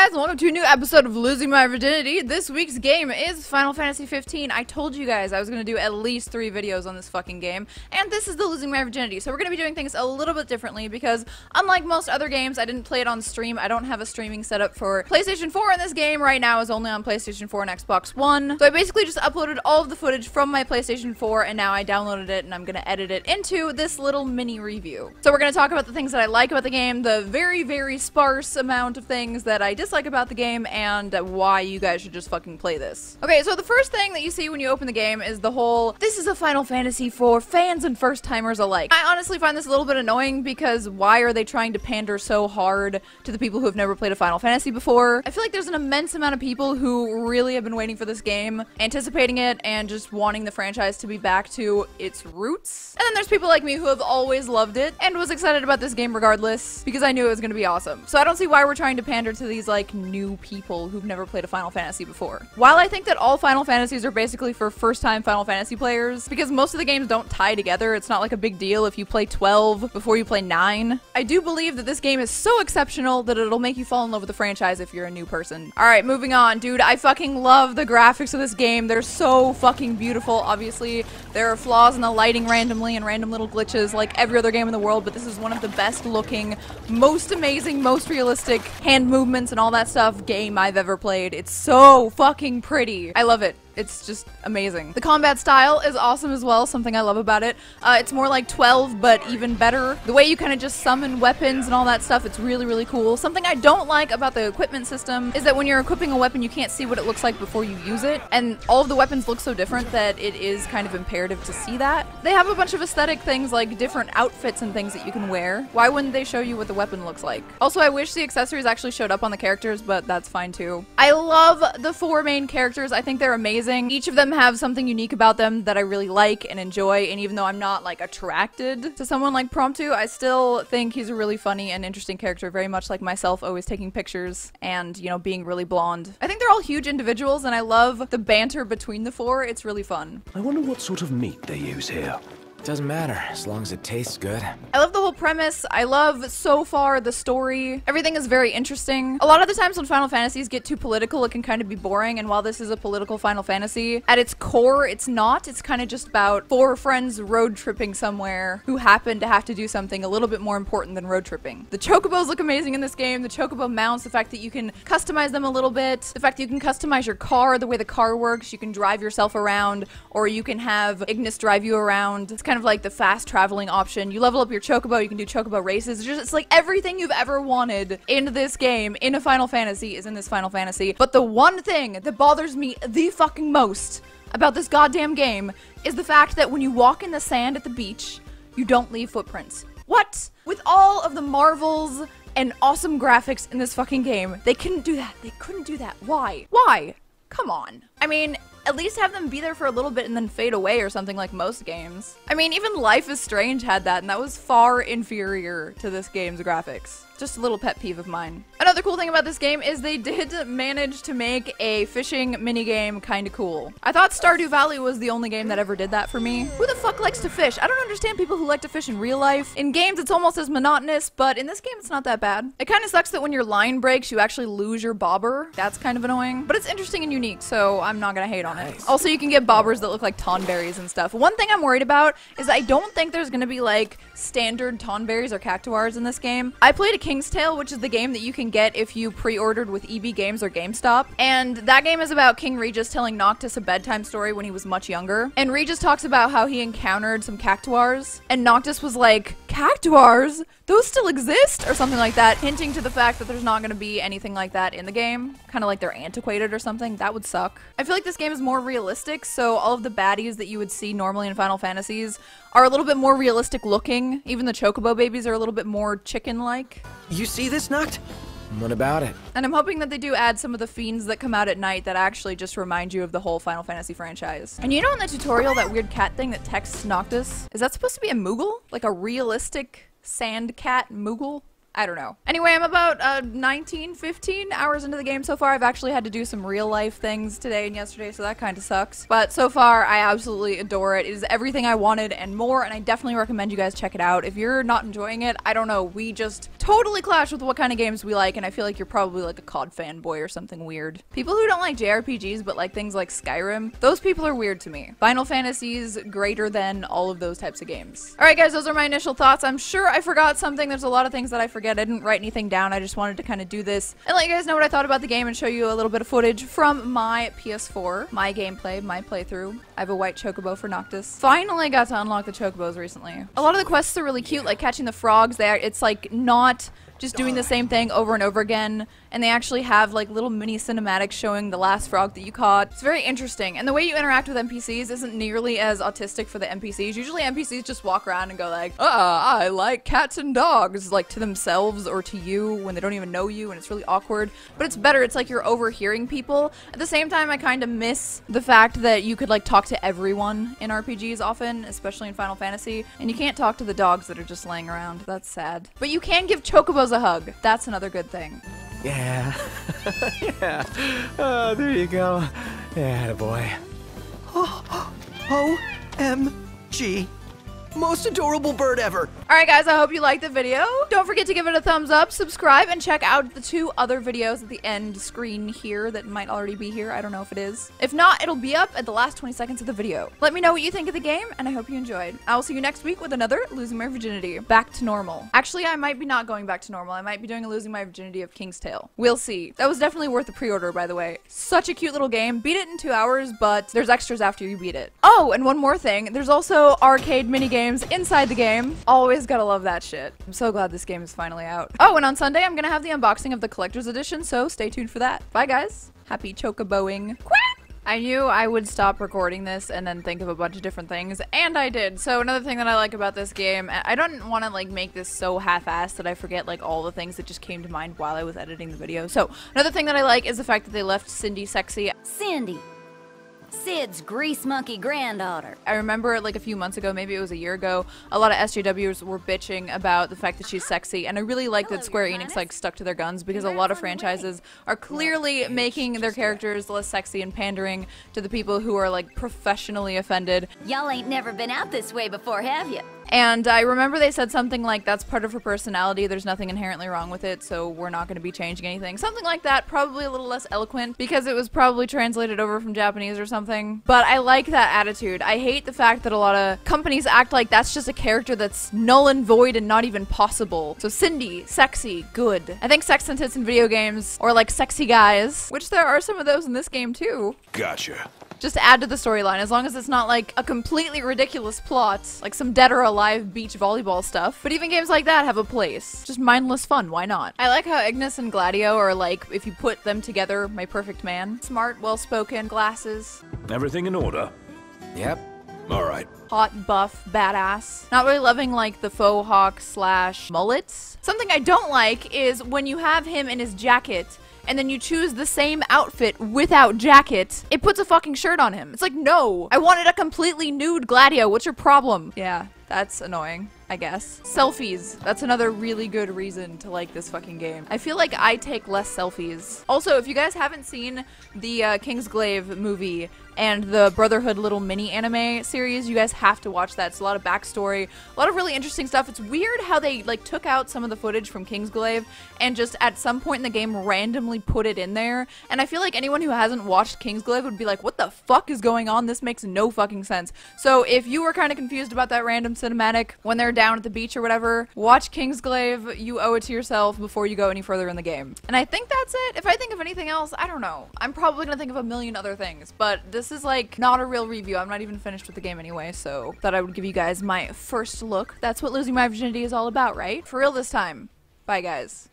guys, and welcome to a new episode of Losing My Virginity. This week's game is Final Fantasy 15. I told you guys I was going to do at least 3 videos on this fucking game, and this is the Losing My Virginity. So we're going to be doing things a little bit differently because, unlike most other games, I didn't play it on stream. I don't have a streaming setup for PlayStation 4 in this game. Right now is only on PlayStation 4 and Xbox One. So I basically just uploaded all of the footage from my PlayStation 4, and now I downloaded it, and I'm going to edit it into this little mini review. So we're going to talk about the things that I like about the game, the very, very sparse amount of things that I dislike about the game, and why you guys should just fucking play this. Okay, so the first thing that you see when you open the game is the whole, this is a Final Fantasy for fans and first-timers alike. I honestly find this a little bit annoying because why are they trying to pander so hard to the people who have never played a Final Fantasy before? I feel like there's an immense amount of people who really have been waiting for this game, anticipating it, and just wanting the franchise to be back to its roots. And then there's people like me who have always loved it and was excited about this game regardless because I knew it was going to be awesome. So I don't see why we're trying to pander to these like new people who've never played a Final Fantasy before. While I think that all Final Fantasies are basically for first-time Final Fantasy players, because most of the games don't tie together, it's not like a big deal if you play 12 before you play 9, I do believe that this game is so exceptional that it'll make you fall in love with the franchise if you're a new person. Alright, moving on. Dude, I fucking love the graphics of this game. They're so fucking beautiful. Obviously, there are flaws in the lighting randomly and random little glitches like every other game in the world, but this is one of the best looking, most amazing, most realistic hand movements and all that stuff game I've ever played. It's so fucking pretty. I love it. It's just amazing. The combat style is awesome as well, something I love about it. It's more like 12, but even better. The way you kind of just summon weapons and all that stuff, it's really, really cool. Something I don't like about the equipment system is that when you're equipping a weapon, you can't see what it looks like before you use it, and all of the weapons look so different that it is kind of imperative to see that. They have a bunch of aesthetic things like different outfits and things that you can wear. Why wouldn't they show you what the weapon looks like? Also, I wish the accessories actually showed up on the characters, but that's fine too. I love the 4 main characters. I think they're amazing. Each of them have something unique about them that I really like and enjoy, and even though I'm not like attracted to someone like Promptu, I still think he's a really funny and interesting character, very much like myself, always taking pictures and, you know, being really blonde. I think they're all huge individuals, and I love the banter between the 4. It's really fun. I wonder what sort of meat they use here. Doesn't matter, as long as it tastes good. I love the whole premise. I love, so far, the story. Everything is very interesting. A lot of the times when Final Fantasies get too political, it can kind of be boring, and while this is a political Final Fantasy, at its core, it's not. It's kind of just about 4 friends road tripping somewhere who happen to have to do something a little bit more important than road tripping. The chocobos look amazing in this game. The chocobo mounts, the fact that you can customize them a little bit, the fact that you can customize your car, the way the car works, you can drive yourself around, or you can have Ignis drive you around. It's kind of like the fast traveling option. You level up your chocobo, you can do chocobo races. It's like everything you've ever wanted in this game, in a Final Fantasy, is in this Final Fantasy. But the one thing that bothers me the fucking most about this goddamn game is the fact that when you walk in the sand at the beach, you don't leave footprints. What? With all of the marvels and awesome graphics in this fucking game, they couldn't do that. They couldn't do that. Why? Why? Come on. I mean, at least have them be there for a little bit and then fade away or something like most games. I mean, even Life is Strange had that, and that was far inferior to this game's graphics. Just a little pet peeve of mine. Another cool thing about this game is they did manage to make a fishing minigame kinda cool. I thought Stardew Valley was the only game that ever did that for me. Who the fuck likes to fish? I don't understand people who like to fish in real life. In games, it's almost as monotonous, but in this game, it's not that bad. It kinda sucks that when your line breaks, you actually lose your bobber. That's kind of annoying, but it's interesting and unique, so I'm not gonna hate on it. Nice. Also, you can get bobbers that look like tonberries and stuff. One thing I'm worried about is I don't think there's gonna be like standard tonberries or cactuars in this game. I played a King's Tale, which is the game that you can get if you pre-ordered with EB Games or GameStop. And that game is about King Regis telling Noctis a bedtime story when he was much younger. And Regis talks about how he encountered some cactuars. And Noctis was like, cactuars? Those still exist? Or something like that, hinting to the fact that there's not going to be anything like that in the game. Kind of like they're antiquated or something. That would suck. I feel like this game is more realistic, so all of the baddies that you would see normally in Final Fantasies are a little bit more realistic looking. Even the chocobo babies are a little bit more chicken-like. You see this, Noct? What about it? And I'm hoping that they do add some of the fiends that come out at night that actually just remind you of the whole Final Fantasy franchise. And you know in the tutorial, that weird cat thing that texts Noctis? Is that supposed to be a Moogle? Like a realistic sand cat Moogle? I don't know. Anyway, I'm about 19, 15 hours into the game so far. I've actually had to do some real life things today and yesterday, so that kind of sucks. But so far, I absolutely adore it. It is everything I wanted and more, and I definitely recommend you guys check it out. If you're not enjoying it, I don't know. We just totally clash with what kind of games we like, and I feel like you're probably like a COD fanboy or something weird. People who don't like JRPGs but like things like Skyrim, those people are weird to me. Final Fantasy's greater than all of those types of games. Alright guys, those are my initial thoughts. I'm sure I forgot something. There's a lot of things that I forget. I didn't write anything down. I just wanted to kind of do this and let you guys know what I thought about the game and show you a little bit of footage from my PS4, my gameplay, my playthrough. I have a white chocobo for Noctis. Finally got to unlock the chocobos recently. A lot of the quests are really cute, like catching the frogs. It's like not just doing the same thing over and over again, and they actually have like little mini cinematics showing the last frog that you caught. It's very interesting, and the way you interact with NPCs isn't nearly as autistic for the NPCs. Usually NPCs just walk around and go like, I like cats and dogs, like to themselves or to you when they don't even know you, and it's really awkward. But it's better, it's like you're overhearing people. At the same time, I kind of miss the fact that you could like talk to everyone in RPGs often, especially in Final Fantasy, and you can't talk to the dogs that are just laying around. That's sad. But you can give chocobos a hug. That's another good thing. Yeah. Yeah. Oh, there you go. Yeah, boy. OMG. Most adorable bird ever. Alright guys, I hope you liked the video. Don't forget to give it a thumbs up, subscribe, and check out the 2 other videos at the end screen here that might already be here. I don't know if it is. If not, it'll be up at the last 20 seconds of the video. Let me know what you think of the game, and I hope you enjoyed. I will see you next week with another Losing My Virginity. Back to normal. Actually, I might be not going back to normal. I might be doing a Losing My Virginity of King's Tale. We'll see. That was definitely worth the pre-order, by the way. Such a cute little game. Beat it in 2 hours, but there's extras after you beat it. Oh, and one more thing. There's also arcade minigames inside the game. Always gotta love that shit. I'm so glad this game is finally out. Oh, and on Sunday I'm gonna have the unboxing of the collector's edition, so stay tuned for that. Bye guys. Happy chocoboing. Quack! I knew I would stop recording this and then think of a bunch of different things, and I did. So another thing that I like about this game, I don't want to like make this so half-assed that I forget like all the things that just came to mind while I was editing the video. So another thing that I like is the fact that they left Cindy sexy. Cindy, Sid's grease monkey granddaughter. I remember like a few months ago, maybe it was a year ago, a lot of SJWs were bitching about the fact that she's sexy, and I really like that Square Enix like stuck to their guns, because a lot of franchises are clearly making their characters less sexy and pandering to the people who are like professionally offended. Y'all ain't never been out this way before, have you? And I remember they said something like, that's part of her personality, there's nothing inherently wrong with it, so we're not going to be changing anything. Something like that, probably a little less eloquent, because it was probably translated over from Japanese or something. But I like that attitude. I hate the fact that a lot of companies act like that's just a character that's null and void and not even possible. So Cindy, sexy, good. I think sex and tits in video games, or like sexy guys, which there are some of those in this game too. Gotcha. Just add to the storyline, as long as it's not like a completely ridiculous plot, like some Dead or Alive beach volleyball stuff. But even games like that have a place. Just mindless fun, why not? I like how Ignis and Gladio are like, if you put them together, my perfect man. Smart, well-spoken, glasses. Everything in order? Yep. All right. Hot, buff, badass. Not really loving like the faux hawk / mullets. Something I don't like is when you have him in his jacket and then you choose the same outfit without jacket, it puts a fucking shirt on him. It's like, no, I wanted a completely nude Gladio. What's your problem? Yeah, that's annoying, I guess. Selfies. That's another really good reason to like this fucking game. I feel like I take less selfies. Also, if you guys haven't seen the Kingsglaive movie and the Brotherhood little mini anime series, you guys have to watch that. It's a lot of backstory, a lot of really interesting stuff. It's weird how they like took out some of the footage from Kingsglaive and just at some point in the game randomly put it in there. And I feel like anyone who hasn't watched Kingsglaive would be like, what the fuck is going on? This makes no fucking sense. So if you were kind of confused about that random cinematic when they're down at the beach or whatever, watch Kingsglaive. You owe it to yourself before you go any further in the game. And I think that's it. If I think of anything else, I don't know. I'm probably gonna think of a million other things, but this is like not a real review. I'm not even finished with the game anyway, so thought I would give you guys my first look. That's what Losing My Virginity is all about, right? For real this time. Bye guys.